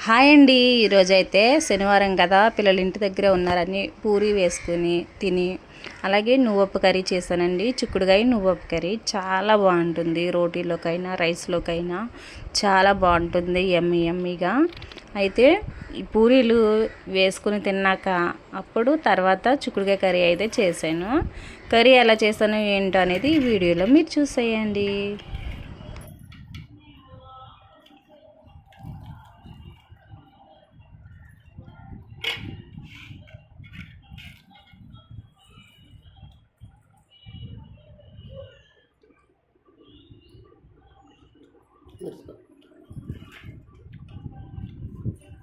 Hi అండి. ఈరోజైతే శనివారం కదా, పిల్లలు ఇంటి దగ్గరే ఉన్నారని పూరి వేసుకుని తిని, అలాగే నువ్వొప్పు కర్రీ చేశానండి. చిక్కుడుకాయ నువ్వొప్పు కర్రీ చాలా బాగుంటుంది. రోటీలోకైనా రైస్లోకైనా చాలా బాగుంటుంది, యమ్మీ యమ్మీగా. అయితే ఈ పూరీలు వేసుకుని తిన్నాక అప్పుడు తర్వాత చిక్కుడుకాయ కర్రీ అయితే చేశాను. కర్రీ ఎలా చేశాను ఏంటో అనేది ఈ వీడియోలో మీరు చూసేయండి.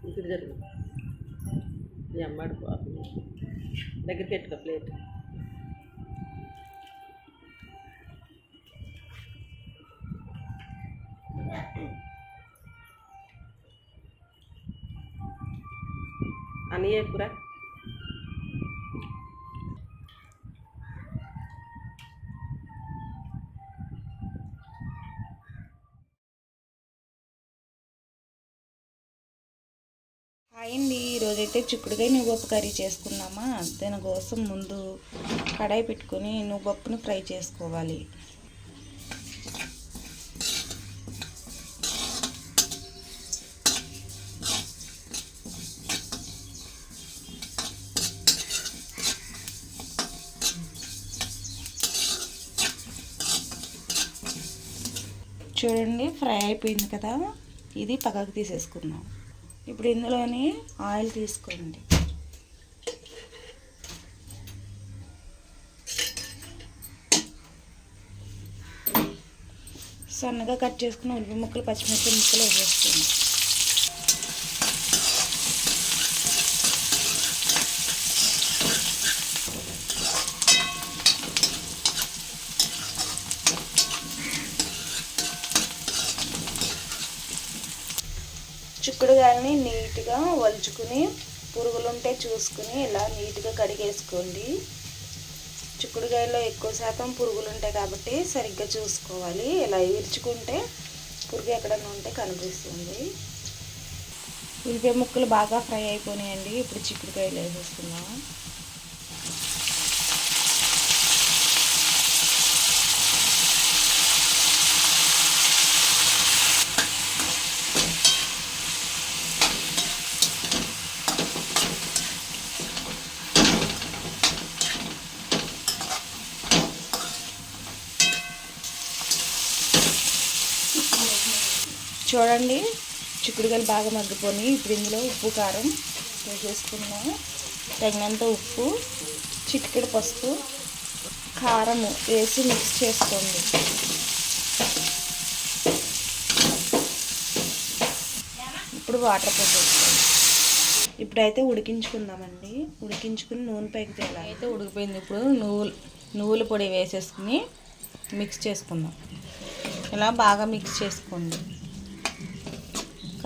ఇక్కడ జరుగు ఈ అమ్మాడు పాపం దగ్గరికి పెట్టుకో ప్లేట్. అనియే కూర అయింది. ఈరోజైతే చిక్కుడుకాయ నువ్వొప్పు కర్రీ చేసుకున్నామా. దానికోసం ముందు కడాయి పెట్టుకొని నువ్వొప్పును ఫ్రై చేసుకోవాలి. చూడండి, ఫ్రై అయిపోయింది కదా, ఇది పక్కకు తీసేసుకుందాం. ఇప్పుడు ఇందులోని ఆయిల్ తీసుకోండి. సన్నగా కట్ చేసుకున్న ఉల్లిపాయ ముక్కలు, పచ్చిమిర్చి ముక్కలు వేసేసుకోండి. చిక్కుడుకాయలని నీట్గా వలుచుకుని పురుగులుంటే చూసుకుని ఇలా నీట్గా కడిగేసుకోండి. చిక్కుడుకాయలో ఎక్కువ శాతం పురుగులు ఉంటాయి కాబట్టి సరిగ్గా చూసుకోవాలి. ఇలా విరుచుకుంటే పురుగు ఎక్కడన్నా ఉంటే కనిపిస్తుంది. ఉల్లిపాయ ముక్కలు బాగా ఫ్రై అయిపోయినాయండి. ఇప్పుడు చిక్కుడుకాయలు వేసేసుకుందాం. చూడండి, చిక్కుడుకాయలు బాగా మగ్గిపోయి ఇప్పుడు ఇందులో ఉప్పు కారం వేసేసుకున్నాము. తగినంత ఉప్పు, చిటికెడు పసుపు, కారం వేసి మిక్స్ చేసుకోండి. ఇప్పుడు వాటర్ పోసేసుకోండి. ఇప్పుడైతే ఉడికించుకుందామండి. ఉడికించుకుని నూనె పైకి తేలాలి. అయితే ఉడికిపోయింది. ఇప్పుడు నువ్వుల పొడి వేసేసుకుని మిక్స్ చేసుకుందాం. ఇలా బాగా మిక్స్ చేసుకోండి.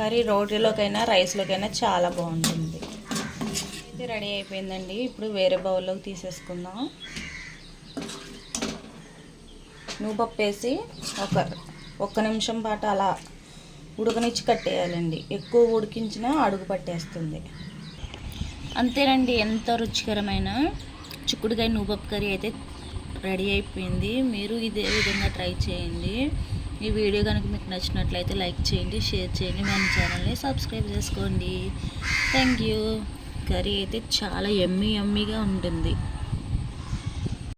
కర్రీ రోటీలోకైనా రైస్లోకైనా చాలా బాగుంటుంది. ఇది రెడీ అయిపోయిందండి. ఇప్పుడు వేరే బౌల్లోకి తీసేసుకుందాం. నువ్వుపప్పు వేసి ఒక్క నిమిషం పాటు అలా ఉడకనిచ్చి కట్టేయాలండి. ఎక్కువ ఉడికించినా అడుగు పట్టేస్తుంది. అంతేనండి, ఎంతో రుచికరమైన చిక్కుడుకాయ నువ్వుపప్పు కర్రీ అయితే రెడీ అయిపోయింది. మీరు ఇదే విధంగా ట్రై చేయండి. ఈ వీడియో కనుక మీకు నచ్చినట్లయితే లైక్ చేయండి, షేర్ చేయండి, మన ఛానల్ని సబ్స్క్రైబ్ చేసుకోండి. Thank you. కర్రీ అయితే చాలా యమ్మీగా ఉంటుంది.